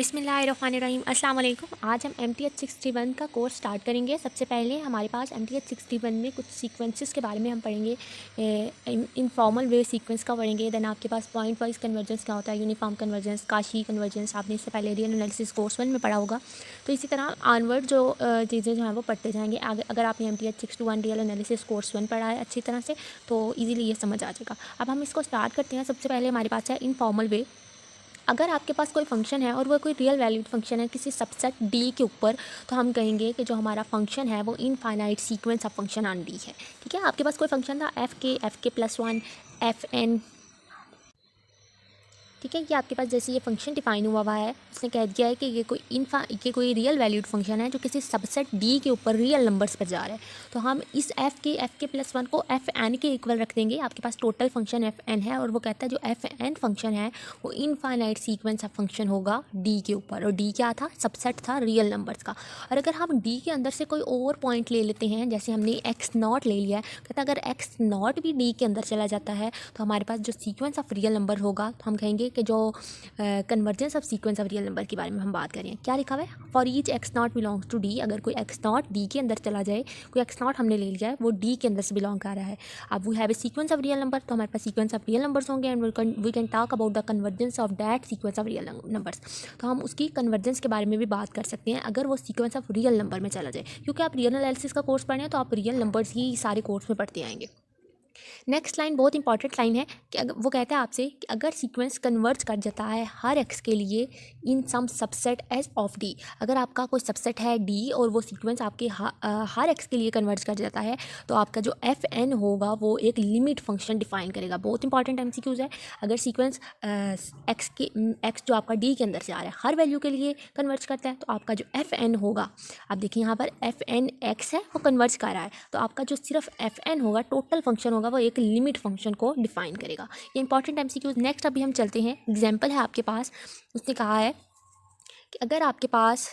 बिस्मिल्लाहिर्रहमानिर्रहीम अस्सलाम वालेकुम। आज हम MTH61 का कोर्स स्टार्ट करेंगे। सबसे पहले हमारे पास MTH61 में कुछ सीक्वेंसेस के बारे में हम पढ़ेंगे। इनफॉर्मल वे सीक्वेंस का पढ़ेंगे। देन आपके पास पॉइंट वाइज कन्वर्जेंस क्या होता है, यूनिफॉर्म कन्वर्जेंस, काशी कन्वर्जेंस, आपने इससे पहले रियल एनालिसिस कोर्स 1 में पढ़ा होगा। तो इसी तरह ऑनवर्ड जो चीज़ें जो हैं वो पढ़ते जाएंगे। अगर आपने MTH61 रियल एनालिसिस कोर्स 1 पढ़ा है अच्छी तरह से तो ईजिली ये समझ आ जाएगा। अब हम इसको स्टार्ट करते हैं। सबसे पहले हमारे पास है इनफॉर्मल वे। अगर आपके पास कोई फंक्शन है और वो कोई रियल वैल्यूड फंक्शन है किसी सबसेट डी के ऊपर, तो हम कहेंगे कि जो हमारा फंक्शन है वो infinite sequence of function on D है। ठीक है, आपके पास कोई फंक्शन था एफ के प्लस वन एफ एन। ठीक है, ये आपके पास जैसे ये फंक्शन डिफाइन हुआ है, उसने कह दिया है कि ये कोई रियल वैल्यूड फंक्शन है जो किसी सबसेट डी के ऊपर रियल नंबर्स पर जा रहा है। तो हम इस एफ के प्लस वन को एफ एन के इक्वल रख देंगे। आपके पास टोटल फंक्शन एफ एन है और वो कहता है जो एफ एन फंक्शन है वो इनफाइनाइट सीक्वेंस ऑफ फंक्शन होगा डी के ऊपर। और डी क्या था? सबसेट था रियल नंबर्स का। और अगर हम डी के अंदर से कोई और पॉइंट ले लेते हैं, जैसे हमने एक्स नॉट ले लिया है, कहता है अगर एक्स नॉट भी डी के अंदर चला जाता है तो हमारे पास जो सीक्वेंस ऑफ रियल नंबर होगा, तो हम कहेंगे कि जो convergence of sequence of real number के बारे में हम बात करें। क्या लिखा हुआ है? For each x not belongs to D. अगर कोई एक्स नॉट डी के अंदर चला जाए, कोई एक्स नॉट हमने ले लिया है वो डी के अंदर से बिलोंग कर रहा है। अब we have a sequence of real number, तो हमारे पास सीक्वेंस ऑफ रियल नंबर्स होंगे and we can talk about the convergence of that sequence of real numbers. तो हम उसकी कन्वर्जेंस के बारे में भी बात कर सकते हैं अगर वो सीक्वेंस ऑफ रियल नंबर में चला जाए, क्योंकि आप रियल एनालिसिस का कोर्स पढ़ रहे हैं तो आप रियल नंबर्स ही सारे कोर्स में पढ़ते आएंगे। नेक्स्ट लाइन बहुत इंपॉर्टेंट लाइन है कि वो कहता है आपसे कि अगर सीक्वेंस कन्वर्ज कर जाता है हर एक्स के लिए इन सम सबसेट एज ऑफ डी। अगर आपका कोई सबसेट है डी और वो सीक्वेंस आपके हर एक्स के लिए कन्वर्ज कर जाता है, तो आपका जो एफ एन होगा वो एक लिमिट फंक्शन डिफाइन करेगा। बहुत इंपॉर्टेंट MCQs है। अगर सीक्वेंस एक्स जो आपका डी के अंदर से आ रहा है हर वैल्यू के लिए कन्वर्ज करता है, तो आपका जो एफ एन होगा, आप देखिए यहाँ पर एफ एन एक्स है वो कन्वर्ज कर रहा है, तो आपका जो सिर्फ एफ एन होगा टोटल फंक्शन होगा वो एक लिमिट फंक्शन को डिफाइन करेगा। ये इंपॉर्टेंट MCQs। नेक्स्ट अभी हम चलते हैं। एग्जाम्पल है आपके पास, उसने कहा है कि अगर आपके पास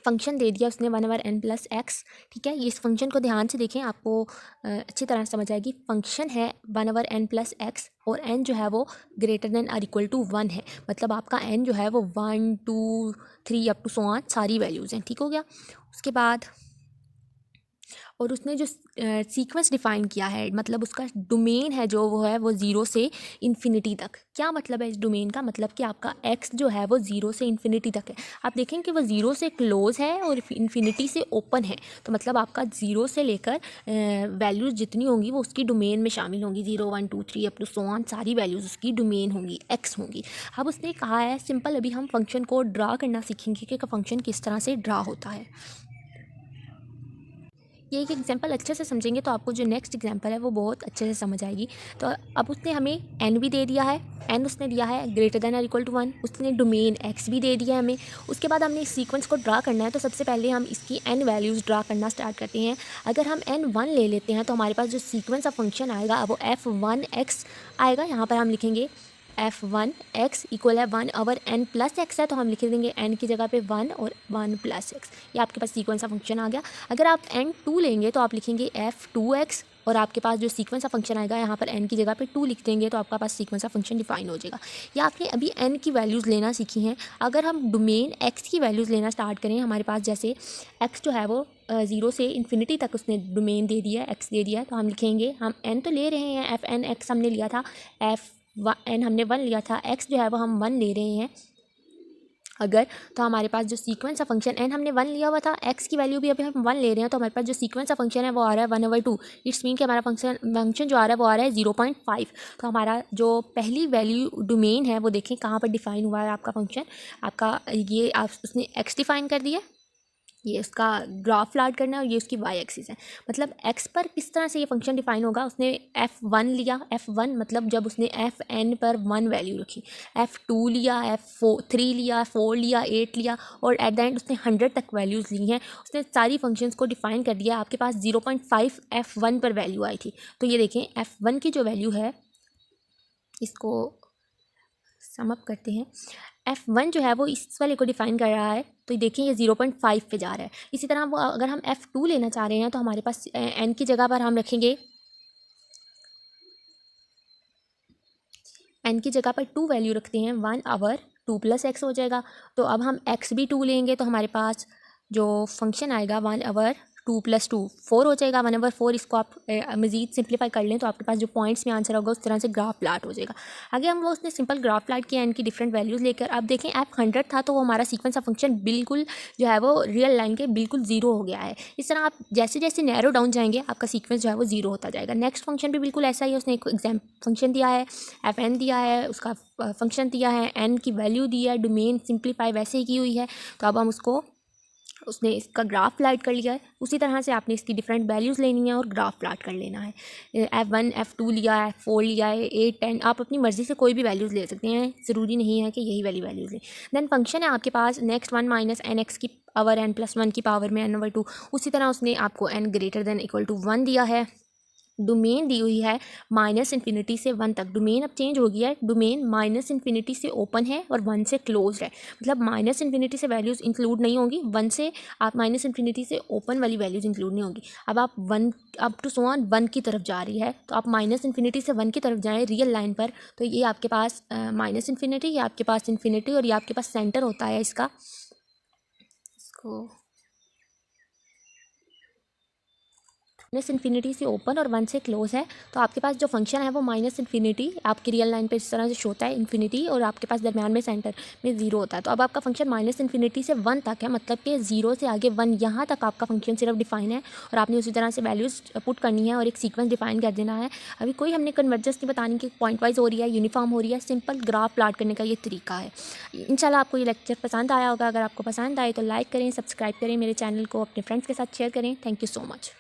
फंक्शन दे दिया उसने 1/n+x। ठीक है, ये इस फंक्शन को ध्यान से देखें, आपको अच्छी तरह समझ आएगी। फंक्शन है 1/n+x और n जो है वो ग्रेटर देन और इक्वल टू 1 है। मतलब आपका n जो है वो 1 2 3 अप टू सो ऑन सारी वैल्यूज़ हैं। ठीक हो गया। उसके बाद और उसने जो सीक्वेंस डिफ़ाइन किया है, मतलब उसका डोमेन है जो वो है वो 0 से इन्फिनिटी तक। क्या मतलब है इस डोमेन का? मतलब कि आपका x जो है वो 0 से इन्फिनिटी तक है। आप देखें कि वो 0 से क्लोज़ है और इन्फिनिटी से ओपन है, तो मतलब आपका 0 से लेकर वैल्यूज़ जितनी होंगी वो उसकी डोमेन में शामिल होंगी। 0 1 2 3 अप टू सो ऑन सारी वैल्यूज़ उसकी डोमेन होंगी, x होंगी। अब उसने कहा है सिंपल, अभी हम फंक्शन को ड्रा करना सीखेंगे कि फंक्शन किस तरह से ड्रा होता है। ये एक एग्जांपल अच्छे से समझेंगे तो आपको जो नेक्स्ट एग्जांपल है वो बहुत अच्छे से समझ आएगी। तो अब उसने हमें n भी दे दिया है, n उसने दिया है ग्रेटर देन और इक्वल टू 1। उसने डोमेन x भी दे दिया है हमें। उसके बाद हमने इस सीक्वेंस को ड्रा करना है, तो सबसे पहले हम इसकी n वैल्यूज़ ड्रा करना स्टार्ट करते हैं। अगर हम n1 ले लेते हैं तो हमारे पास जो सीक्वेंस ऑफ फंक्शन आएगा वो f1x आएगा। यहाँ पर हम लिखेंगे f1x इक्वल है 1/n+x है, तो हम लिख देंगे n की जगह पे 1 और 1+x। ये आपके पास सीक्वेंस ऑफ फंक्शन आ गया। अगर आप n2 लेंगे तो आप लिखेंगे f2x और आपके पास जो सीक्वेंस ऑफ फंक्शन आएगा यहाँ पर n की जगह पे 2 लिख देंगे, तो आपका पास सीक्वेंस ऑफ फंक्शन डिफाइन हो जाएगा। या आपने अभी n की वैल्यूज़ लेना सीखी हैं। अगर हम डोमेन x की वैल्यूज़ लेना स्टार्ट करें, हमारे पास जैसे x जो है वो 0 से इन्फिनिटी तक उसने डोमेन दे दिया है, x दे दिया है, तो हम लिखेंगे, हम n तो ले रहे हैं, f(n)x हमने लिया था, n हमने 1 लिया था, x जो है वो हम 1 ले रहे हैं अगर, तो हमारे पास जो सीक्वेंस ऑफ फंक्शन n हमने 1 लिया हुआ था, x की वैल्यू भी अभी हम 1 ले रहे हैं, तो हमारे पास जो सीक्वेंस ऑफ फंक्शन है वो आ रहा है 1/2। इट्स मीन कि हमारा फंक्शन जो आ रहा है वो आ रहा है 0.5। तो हमारा जो पहली वैल्यू डोमेन है वो देखें कहाँ पर डिफाइन हुआ है आपका फंक्शन। आपका ये उसने x डिफाइन कर दिया, ये उसका ग्राफ प्लॉट करना है और ये उसकी y एक्सिस है। मतलब x पर किस तरह से ये फंक्शन डिफाइन होगा, उसने f1 लिया, f1 मतलब जब उसने fn पर 1 वैल्यू रखी, f2 लिया, f3 लिया, 4 लिया, 8 लिया और एट द एंड उसने 100 तक वैल्यूज़ ली हैं। उसने सारी फंक्शंस को डिफाइन कर दिया। आपके पास 0.5 f1 पर वैल्यू आई थी, तो ये देखें f1 की जो वैल्यू है, इसको सम अप करते हैं। f1 जो है वो इस वाले को डिफाइन कर रहा है, तो देखिए ये 0.5 पे जा रहा है। इसी तरह वो अगर हम f2 लेना चाह रहे हैं तो हमारे पास n की जगह पर हम रखेंगे, n की जगह पर 2 वैल्यू रखते हैं 1/2 2 + x हो जाएगा। तो अब हम x भी 2 लेंगे तो हमारे पास जो फंक्शन आएगा 1/2 + 2 4 हो जाएगा। 1/4 इसको आप मज़ीद सिंप्लीफाई कर लें तो आपके पास जो पॉइंट्स में आंसर होगा उस तरह से ग्राफ प्लाट हो जाएगा। आगे हम वो उसने सिंपल ग्राफ प्लाट किया इनकी डिफरेंट वैल्यूज़ लेकर। अब देखें f 100 था तो वो हमारा सीक्वेंस ऑफ फंक्शन बिल्कुल जो है वो रियल लाइन के बिल्कुल 0 हो गया है। इस तरह आप जैसे जैसे नैरो डाउन जाएंगे आपका सीक्वेंस जो है वो 0 होता जाएगा। नेक्स्ट फंक्शन भी बिल्कुल ऐसा ही है, उसने एक एग्जाम फंक्शन दिया है, fn दिया है, उसका फंक्शन दिया है, n की वैल्यू दी है, डोमेन सिंप्लीफाई वैसे ही की हुई है। तो अब हम उसने इसका ग्राफ प्लाट कर लिया है। उसी तरह से आपने इसकी डिफरेंट वैल्यूज़ लेनी है और ग्राफ प्लाट कर लेना है। f1 f2 लिया है, f4 लिया है, 8 10 आप अपनी मर्ज़ी से कोई भी वैल्यूज़ ले सकते हैं, ज़रूरी नहीं है कि यही वाली वैल्यूज़ लें। देन फंक्शन है आपके पास नेक्स्ट 1 - nx की पावर n + 1 की पावर में n/2। उसी तरह उसने आपको n > 1 दिया है। डोमेन दी हुई है -∞ से 1 तक। डोमेन अब चेंज हो गया है, डोमेन -∞ से ओपन है और 1 से क्लोज है। मतलब -∞ से वैल्यूज़ इंक्लूड नहीं होंगी, 1 से आप -∞ से ओपन वाली वैल्यूज़ इंक्लूड नहीं होंगी। अब आप 1 अप टू सो ऑन 1 की तरफ जा रही है तो आप -∞ से 1 की तरफ जाएँ रियल लाइन पर तो ये आपके पास -∞, ये आपके पास इन्फिनिटी और ये आपके पास सेंटर होता है इसका। इसको -∞ से ओपन और 1 से क्लोज है तो आपके पास जो फंक्शन है वो -∞ आपकी रियल लाइन पे इस तरह से शो होता है इन्फिनिटी और आपके पास दरमियान में सेंटर में 0 होता है। तो अब आपका फंक्शन -∞ से 1 तक है, मतलब कि 0 से आगे 1 यहाँ तक आपका फंक्शन सिर्फ डिफाइन है और आपने उसी तरह से वैल्यूज़ पुट करनी है और एक सीक्वेंस डिफाइन कर देना है। अभी कोई हमने कन्वर्जेंस नहीं बतानी कि पॉइंट वाइज हो रही है, यूनिफॉर्म हो रही है, सिंपल ग्राफ प्लाट करने का ये तरीका है। इंशाल्लाह आपको ये लेक्चर पसंद आया होगा। अगर आपको पसंद आए तो लाइक करें, सब्सक्राइब करें, मेरे चैनल को अपने फ्रेंड्स के साथ शेयर करें। Thank you so much.